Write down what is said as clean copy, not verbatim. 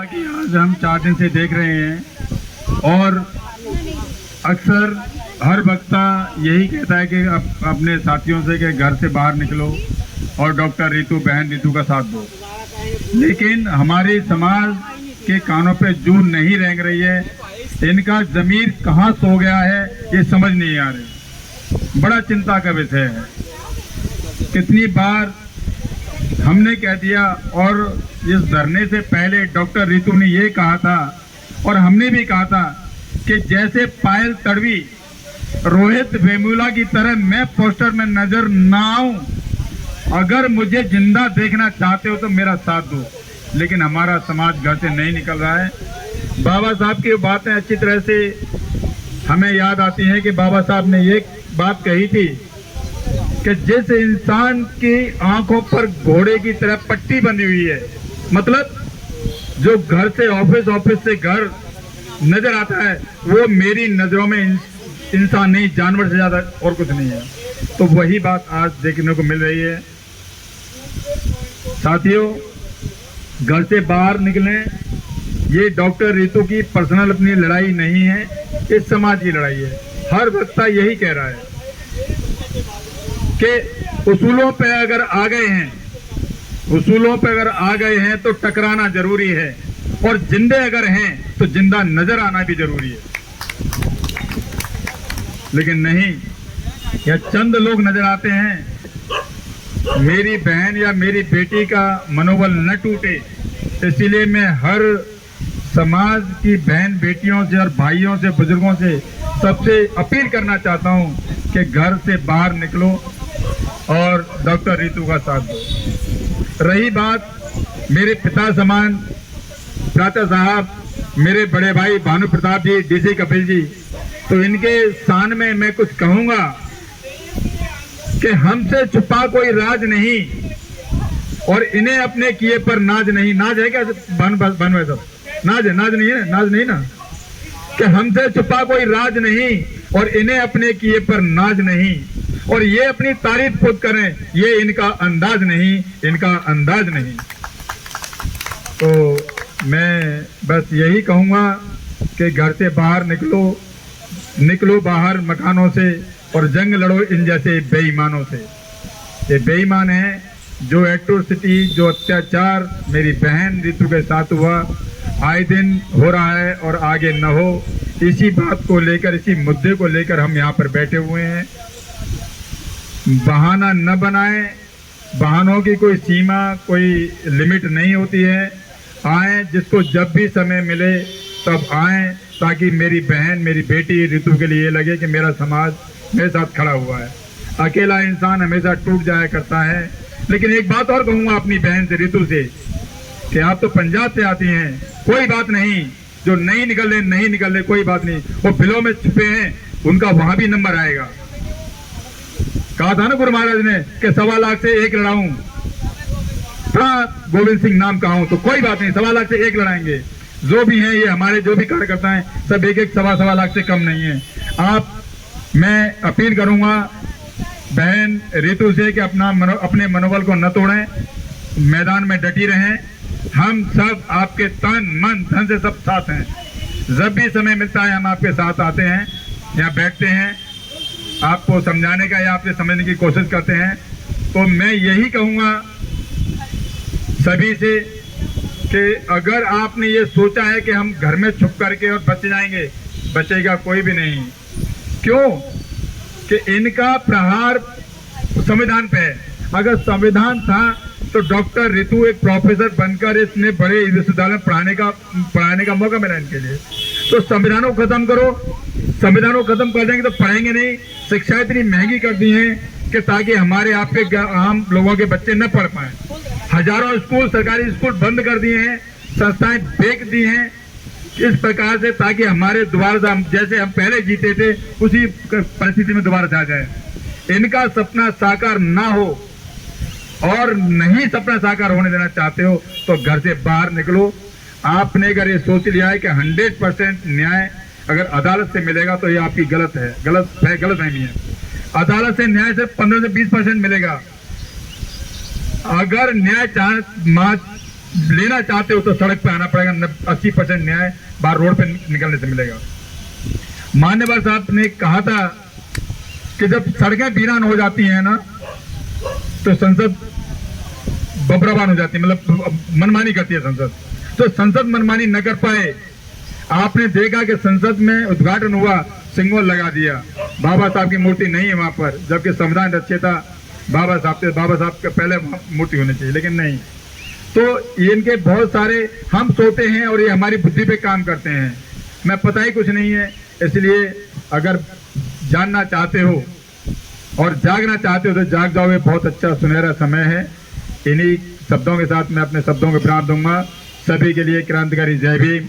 जैसा कि आज हम 4 दिन से देख रहे हैं और अक्सर हर वक्ता यही कहता है कि अपने साथियों से कि घर से बाहर निकलो और डॉक्टर रितु, बहन रितु का साथ दो, लेकिन हमारे समाज के कानों पे जूं नहीं रेंग रही है। इनका जमीर कहाँ सो गया है ये समझ नहीं आ रही। बड़ा चिंता का विषय है। कितनी बार हमने कह दिया और इस धरने से पहले डॉक्टर रितु ने ये कहा था और हमने भी कहा था कि जैसे पायल तड़वी, रोहित वेमुला की तरह मैं पोस्टर में नजर ना आऊं। अगर मुझे जिंदा देखना चाहते हो तो मेरा साथ दो, लेकिन हमारा समाज घर से नहीं निकल रहा है। बाबा साहब की बातें अच्छी तरह से हमें याद आती हैं कि बाबा साहब ने ये बात कही थी कि जिस इंसान की आंखों पर घोड़े की तरह पट्टी बंधी हुई है, मतलब जो घर से ऑफिस, ऑफिस से घर नजर आता है, वो मेरी नजरों में इंसान नहीं, जानवर से ज्यादा और कुछ नहीं है। तो वही बात आज देखने को मिल रही है। साथियों, घर से बाहर निकलें। ये डॉक्टर रितु की पर्सनल अपनी लड़ाई नहीं है, इस समाज की लड़ाई है। हर वक्ता यही कह रहा है कि उसूलों पे अगर आ गए हैं, उसूलों पे अगर आ गए हैं तो टकराना जरूरी है, और जिंदे अगर हैं तो जिंदा नजर आना भी जरूरी है। लेकिन नहीं, या चंद लोग नजर आते हैं। मेरी बहन या मेरी बेटी का मनोबल न टूटे, इसीलिए मैं हर समाज की बहन बेटियों से और भाइयों से, बुजुर्गों से सबसे अपील करना चाहता हूं कि घर से बाहर निकलो और डॉक्टर रितु का साथ दो। रही बात मेरे पिता समान प्राचा साहब, मेरे बड़े भाई भानु प्रताप जी, डीसी कपिल जी, तो इनके स्थान में मैं कुछ कहूंगा कि हमसे छुपा कोई राज नहीं और इन्हें अपने किए पर नाज नहीं। नाज है क्या? बन में सब नाज है, नाज नहीं है, नाज नहीं ना, कि हमसे छुपा कोई राज नहीं और इन्हें अपने किए पर नाज नहीं, और ये अपनी तारीफ खुद करें, ये इनका अंदाज नहीं, इनका अंदाज नहीं। तो मैं बस यही कहूंगा कि घर से बाहर निकलो, निकलो बाहर मकानों से और जंग लड़ो इन जैसे बेईमानों से। ये बेईमान है जो एट्रोसिटी, जो अत्याचार मेरी बहन रितु के साथ हुआ, आए दिन हो रहा है और आगे न हो। इसी बात को लेकर, इसी मुद्दे को लेकर हम यहाँ पर बैठे हुए हैं। बहाना न बनाएं, बहानों की कोई सीमा, कोई लिमिट नहीं होती है। आए, जिसको जब भी समय मिले तब आए, ताकि मेरी बहन, मेरी बेटी रितु के लिए लगे कि मेरा समाज मेरे साथ खड़ा हुआ है। अकेला इंसान हमेशा टूट जाया करता है। लेकिन एक बात और कहूंगा अपनी बहन से, रितु से, कि आप तो पंजाब से आती हैं, कोई बात नहीं, जो नहीं निकल ले कोई बात नहीं। वो बिलों में छुपे हैं, उनका वहां भी नंबर आएगा। कहा था ना गुरु महाराज ने कि 1.25 लाख से 1 लड़ाऊं, गोविंद सिंह नाम का हूं, तो कोई बात नहीं, 1.25 लाख से 1 लड़ाएंगे। जो भी हैं, ये हमारे जो भी कार्यकर्ता हैं, सब एक 1.25 लाख से कम नहीं है। मैं अपील करूंगा बहन रितु से कि अपने मनोबल को न तोड़ें, मैदान में डटी रहें। हम सब आपके तन मन धन से सब साथ हैं। जब भी समय मिलता है हम आपके साथ आते हैं, यहाँ बैठते हैं, आपको समझाने का या आपसे समझने की कोशिश करते हैं। तो मैं यही कहूंगा सभी से कि अगर आपने ये सोचा है कि हम घर में छुप करके और बच जाएंगे, बचेगा कोई भी नहीं। क्यों? कि इनका प्रहार संविधान पे है। अगर संविधान था तो डॉक्टर रितु एक प्रोफेसर बनकर इसने बड़े विश्वविद्यालय में पढ़ाने का मौका मिला इनके लिए। तो संविधानों को खत्म करो, संविधानों को खत्म कर देंगे तो पढ़ेंगे नहीं। शिक्षा इतनी महंगी कर दी है कि ताकि हमारे आपके आम लोगों के बच्चे न पढ़ पाए। हजारों स्कूल, सरकारी स्कूल बंद कर दिए हैं, संस्थाएं बेच दी हैं इस प्रकार से, ताकि हमारे दोबारा जैसे हम पहले जीते थे उसी परिस्थिति में दोबारा आ जाए। इनका सपना साकार ना हो, और नहीं सपना साकार होने देना चाहते हो तो घर से बाहर निकलो। आपने अगर ये सोच लिया है कि 100% न्याय अगर अदालत से मिलेगा तो ये आपकी गलत फहमी है। अदालत से न्याय सिर्फ 15 से 20% मिलेगा। अगर न्याय लेना चाहते हो तो सड़क पे आना पड़ेगा। 80% न्याय बाहर रोड पे निकलने से मिलेगा। मान्यवर साहब ने कहा था कि जब सड़कें वीरान हो जाती हैं ना तो संसद बबराबान हो जाती है, मतलब मनमानी करती है संसद। तो संसद मनमानी न कर पाए। आपने देखा कि संसद में उद्घाटन हुआ, सिंबल लगा दिया, बाबा साहब की मूर्ति नहीं है वहां पर, जबकि संविधान रचयिता बाबा साहब के पहले मूर्ति होनी चाहिए, लेकिन नहीं। तो इनके बहुत सारे हम सोते हैं और ये हमारी बुद्धि पे काम करते हैं। मैं पता ही कुछ नहीं है। इसलिए अगर जानना चाहते हो और जागना चाहते हो तो जाग जाओ। ये बहुत अच्छा सुनहरा समय है। इन्हीं शब्दों के साथ मैं अपने शब्दों को विराम दूंगा। सभी के लिए क्रांतिकारी जय भीम।